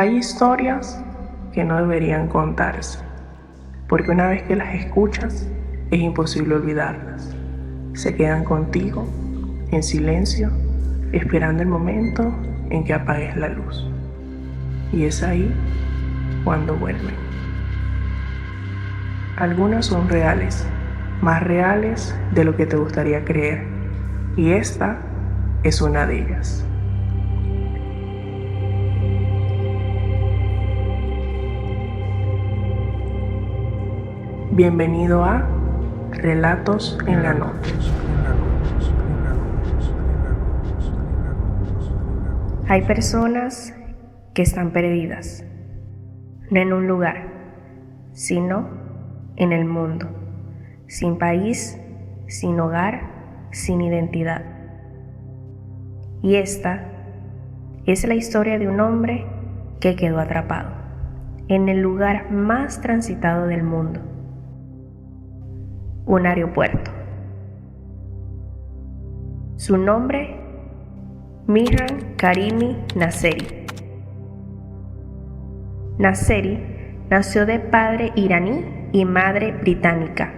Hay historias que no deberían contarse, porque una vez que las escuchas es imposible olvidarlas. Se quedan contigo en silencio, esperando el momento en que apagues la luz. Y es ahí cuando vuelven. Algunas son reales, más reales de lo que te gustaría creer, y esta es una de ellas. Bienvenido a Relatos en la Noche. Hay personas que están perdidas, no en un lugar, sino en el mundo, sin país, sin hogar, sin identidad. Y esta es la historia de un hombre que quedó atrapado en el lugar más transitado del mundo, un aeropuerto. Su nombre, Mihran Karimi Nasseri. Nasseri nació de padre iraní y madre británica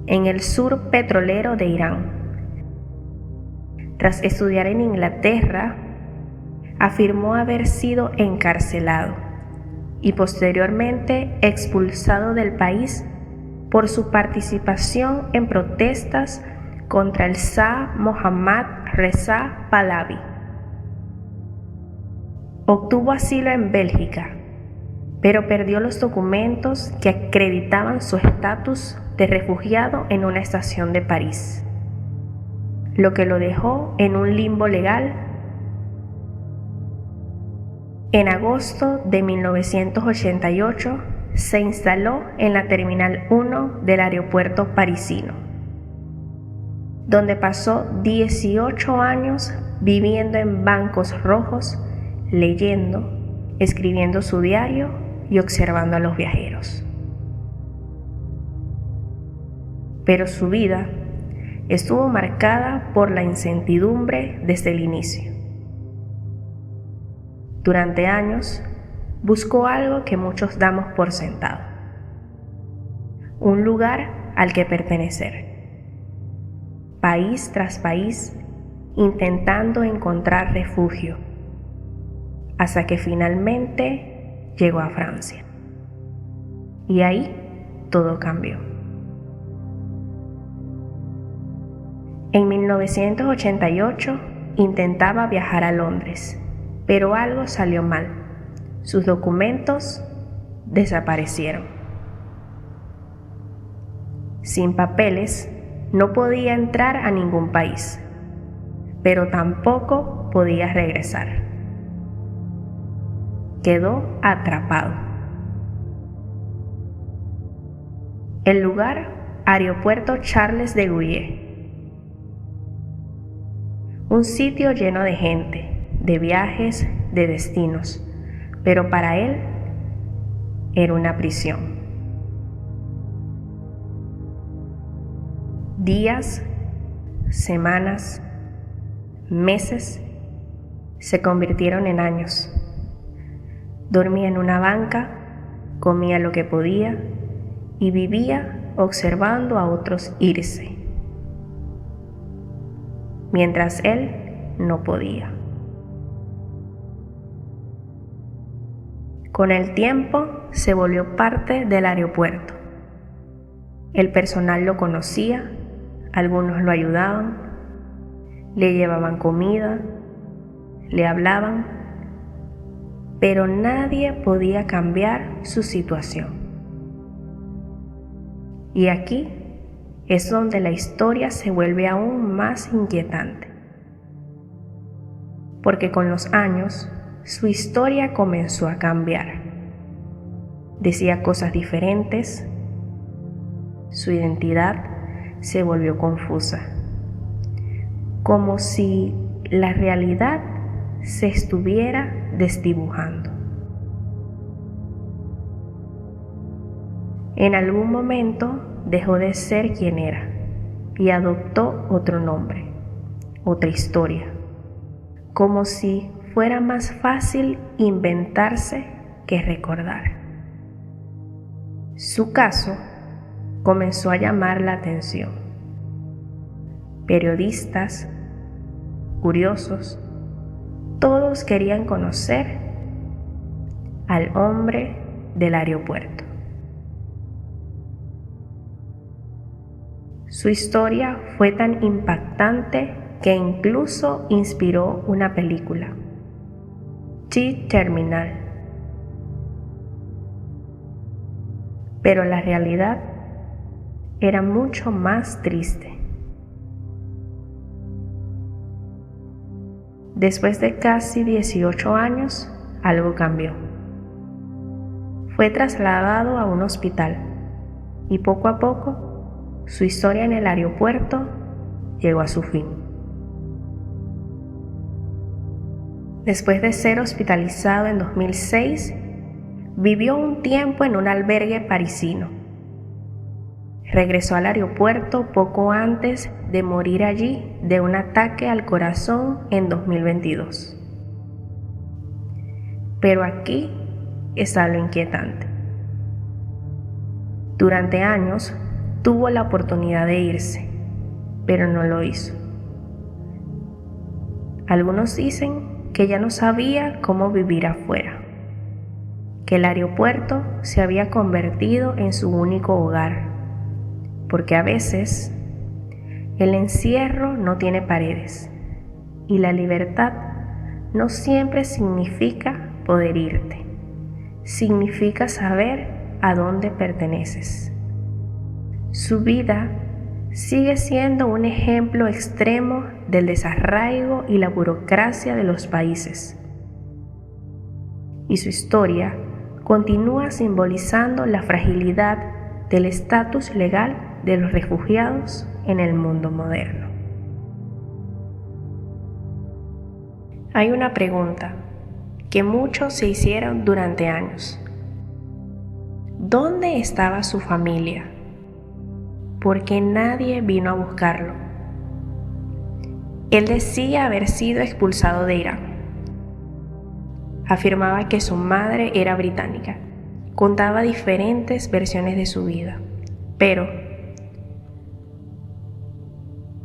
en el sur petrolero de Irán. Tras estudiar en Inglaterra, afirmó haber sido encarcelado y posteriormente expulsado del país por su participación en protestas contra el Shah Mohammad Reza Pahlavi. Obtuvo asilo en Bélgica, pero perdió los documentos que acreditaban su estatus de refugiado en una estación de París, lo que lo dejó en un limbo legal. En agosto de 1988 se instaló en la Terminal 1 del aeropuerto parisino, donde pasó 18 años viviendo en bancos rojos, leyendo, escribiendo su diario y observando a los viajeros. Pero su vida estuvo marcada por la incertidumbre desde el inicio. Durante años buscó algo que muchos damos por sentado: un lugar al que pertenecer. País tras país, intentando encontrar refugio, hasta que finalmente llegó a Francia. Y ahí todo cambió. En 1988 intentaba viajar a Londres, pero algo salió mal. Sus documentos desaparecieron. Sin papeles, no podía entrar a ningún país, pero tampoco podía regresar. Quedó atrapado. El lugar, Aeropuerto Charles de Gaulle. Un sitio lleno de gente, de viajes, de destinos, pero para él era una prisión. Días, semanas, meses se convirtieron en años. Dormía en una banca, comía lo que podía y vivía observando a otros irse, mientras él no podía. Con el tiempo se volvió parte del aeropuerto. El personal lo conocía, algunos lo ayudaban, le llevaban comida, le hablaban, pero nadie podía cambiar su situación. Y aquí es donde la historia se vuelve aún más inquietante, porque con los años su historia comenzó a cambiar. Decía cosas diferentes, su identidad se volvió confusa, como si la realidad se estuviera desdibujando. En algún momento dejó de ser quien era y adoptó otro nombre, otra historia, como si fuera más fácil inventarse que recordar. Su caso comenzó a llamar la atención. Periodistas, curiosos, todos querían conocer al hombre del aeropuerto. Su historia fue tan impactante que incluso inspiró una película, T-Terminal. Pero la realidad era mucho más triste. Después de casi 18 años, algo cambió. Fue trasladado a un hospital y poco a poco su historia en el aeropuerto llegó a su fin. Después de ser hospitalizado en 2006, vivió un tiempo en un albergue parisino. Regresó al aeropuerto poco antes de morir allí de un ataque al corazón en 2022. Pero aquí está lo inquietante. Durante años tuvo la oportunidad de irse, pero no lo hizo. Algunos dicen que ya no sabía cómo vivir afuera, que el aeropuerto se había convertido en su único hogar, porque a veces el encierro no tiene paredes y la libertad no siempre significa poder irte, significa saber a dónde perteneces. Su vida sigue siendo un ejemplo extremo del desarraigo y la burocracia de los países. Y su historia continúa simbolizando la fragilidad del estatus legal de los refugiados en el mundo moderno. Hay una pregunta que muchos se hicieron durante años. ¿Dónde estaba su familia? ¿Por qué nadie vino a buscarlo? Él decía haber sido expulsado de Irán. Afirmaba que su madre era británica. Contaba diferentes versiones de su vida, pero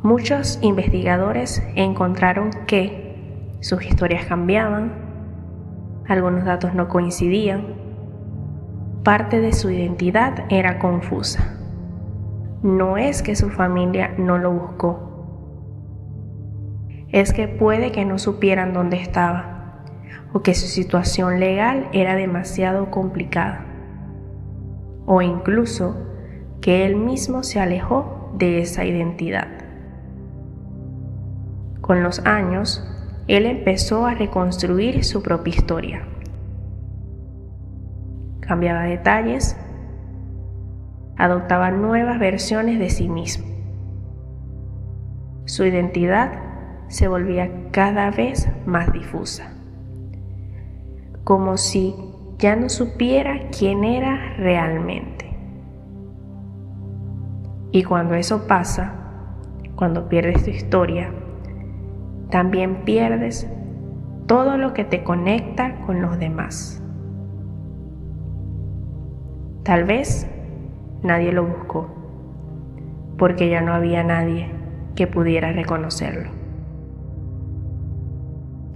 muchos investigadores encontraron que sus historias cambiaban, algunos datos no coincidían, parte de su identidad era confusa. No es que su familia no lo buscó, es que puede que no supieran dónde estaba, o que su situación legal era demasiado complicada, o incluso que él mismo se alejó de esa identidad. Con los años, él empezó a reconstruir su propia historia. Cambiaba detalles, adoptaba nuevas versiones de sí mismo. Su identidad se volvía cada vez más difusa, como si ya no supiera quién era realmente. Y cuando eso pasa, cuando pierdes tu historia, también pierdes todo lo que te conecta con los demás. Tal vez nadie lo buscó, porque ya no había nadie que pudiera reconocerlo.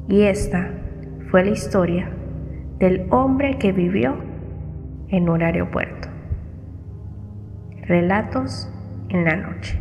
Y esta fue la historia del hombre que vivió en un aeropuerto. Relatos en la noche.